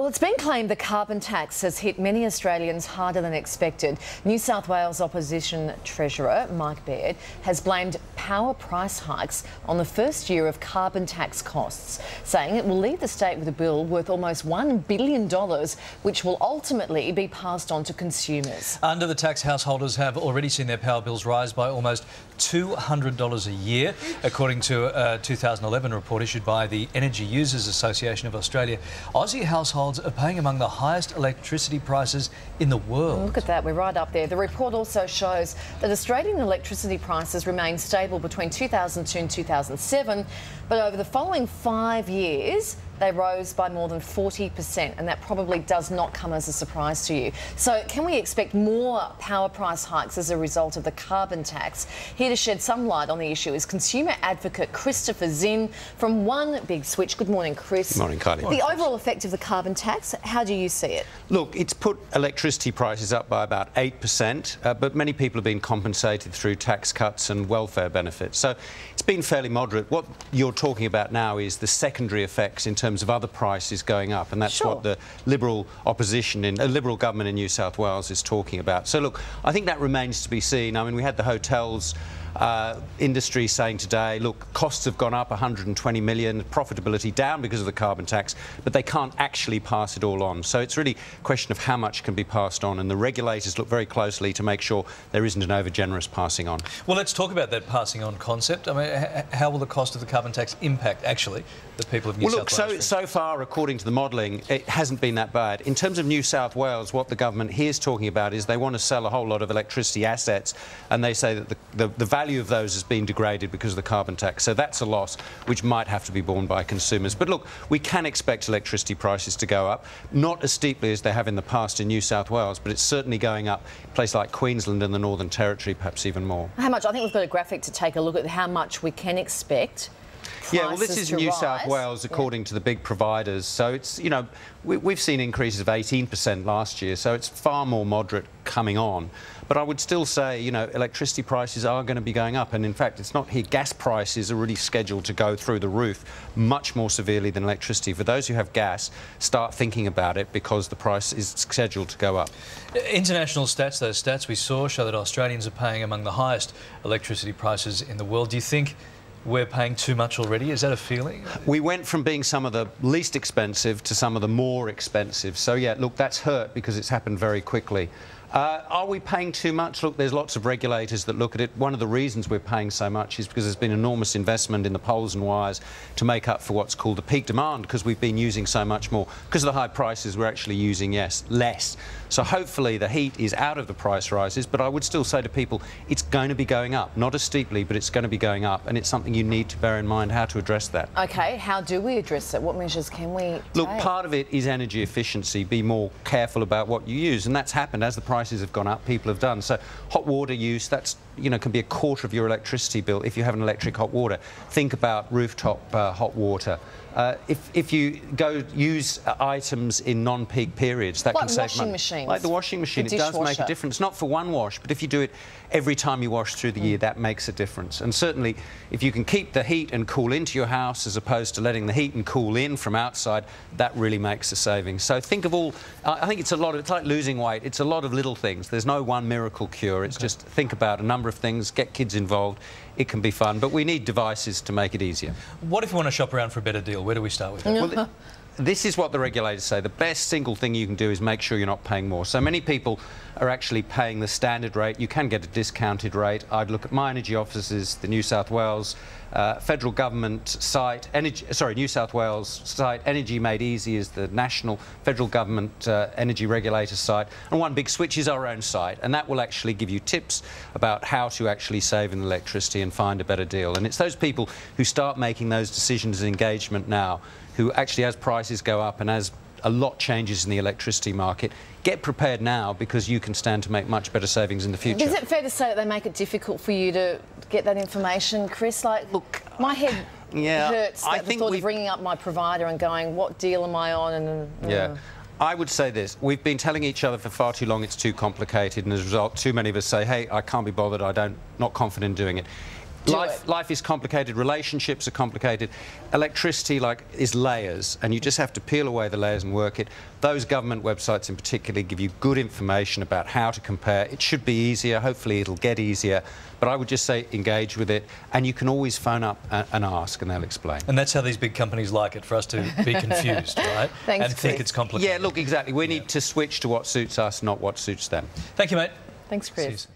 Well, it's been claimed the carbon tax has hit many Australians harder than expected. New South Wales Opposition Treasurer Mike Baird has blamed power price hikes on the first year of carbon tax costs, saying it will leave the state with a bill worth almost $1 billion, which will ultimately be passed on to consumers. Under the tax, householders have already seen their power bills rise by almost $200 a year, according to a 2011 report issued by the Energy Users Association of Australia. Aussie households are paying among the highest electricity prices in the world. Look at that, we're right up there. The report also shows that Australian electricity prices remained stable between 2002 and 2007, but over the following 5 years, they rose by more than 40%, and that probably does not come as a surprise to you. So can we expect more power price hikes as a result of the carbon tax? Here to shed some light on the issue is consumer advocate Christopher Zinn from One Big Switch. Good morning, Chris. Good morning, Kylie. The overall effect of the carbon tax, how do you see it? Look, it's put electricity prices up by about 8%, but many people have been compensated through tax cuts and welfare benefits. So it's been fairly moderate. What you're talking about now is the secondary effects in terms of other prices going up, and that's what the Liberal opposition in Liberal government in New South Wales is talking about. So look, I think that remains to be seen. I mean, we had the hotels industry saying today, look, costs have gone up 120 million, profitability down because of the carbon tax, but they can't actually pass it all on. So it's really a question of how much can be passed on, and the regulators look very closely to make sure there isn't an over-generous passing on. Well, let's talk about that passing on concept. I mean, how will the cost of the carbon tax impact, actually, the people of New South Wales? So far, according to the modelling, it hasn't been that bad. In terms of New South Wales, what the government here is talking about is they want to sell a whole lot of electricity assets, and they say that the value of those has been degraded because of the carbon tax. So that's a loss which might have to be borne by consumers. But look, we can expect electricity prices to go up, not as steeply as they have in the past in New South Wales, but it's certainly going up in places like Queensland and the Northern Territory, perhaps even more. How much? I think we've got a graphic to take a look at how much we can expect. Yeah, well, this is New South Wales, according to the big providers. So it's, you know, we've seen increases of 18% last year, so it's far more moderate coming on. But I would still say, you know, electricity prices are going to be going up. And in fact, it's not here. Gas prices are really scheduled to go through the roof much more severely than electricity. For those who have gas, start thinking about it because the price is scheduled to go up. International stats, those stats we saw, show that Australians are paying among the highest electricity prices in the world. Do you think we're paying too much already? Is that a feeling? We went from being some of the least expensive to some of the more expensive. So, yeah, look, that's hurt because it's happened very quickly. Are we paying too much? Look, there's lots of regulators that look at it. One of the reasons we're paying so much is because there's been enormous investment in the poles and wires to make up for what's called the peak demand, because we've been using so much more. Because of the high prices, we're actually using, less. So hopefully the heat is out of the price rises, but I would still say to people, it's going to be going up. Not as steeply, but it's going to be going up, and it's something you need to bear in mind how to address that. OK, how do we address it? What measures can we take? Look, part of it is energy efficiency. Be more careful about what you use, and that's happened as the prices have gone up. People have done so. Hot water use, that's, you know, can be a quarter of your electricity bill if you have an electric hot water. Think about rooftop hot water. If you go use items in non-peak periods, that can save money. Machines. Like the washing machine, it does make a difference. Not for one wash, but if you do it every time you wash through the year, that makes a difference. And certainly, if you can keep the heat and cool into your house as opposed to letting the heat and cool in from outside, that really makes a saving. So think of all. I think it's a lot of. It's like losing weight. It's a lot of little things. There's no one miracle cure. It's just think about a number of things, get kids involved. It can be fun, but we need devices to make it easier. What if you want to shop around for a better deal? Where do we start with that? Well, this is what the regulators say. The best single thing you can do is make sure you're not paying more. So many people are actually paying the standard rate. You can get a discounted rate. I'd look at my energy offices, the New South Wales federal government site, New South Wales site. Energy Made Easy is the national federal government energy regulator site, and One Big Switch is our own site, and that will actually give you tips about how to actually save in electricity and find a better deal. And it's those people who start making those decisions and engagement now, who actually, as prices go up and as a lot changes in the electricity market, get prepared now, because you can stand to make much better savings in the future. Is it fair to say that they make it difficult for you to get that information, Chris? Like, look, my head hurts at the thought of ringing up my provider and going, what deal am I on? And I would say this. We've been telling each other for far too long it's too complicated, and as a result, too many of us say, hey, I can't be bothered, not confident in doing it. Life is complicated, relationships are complicated. Electricity, is layers, and you just have to peel away the layers and work it. Those government websites in particular give you good information about how to compare. It should be easier, hopefully it'll get easier, but I would just say engage with it, and you can always phone up and ask, and they'll explain. And that's how these big companies like it, for us to be confused, right? Thanks, and think it's complicated. Yeah, look, exactly. We need to switch to what suits us, not what suits them. Thank you, mate. Thanks, Chris.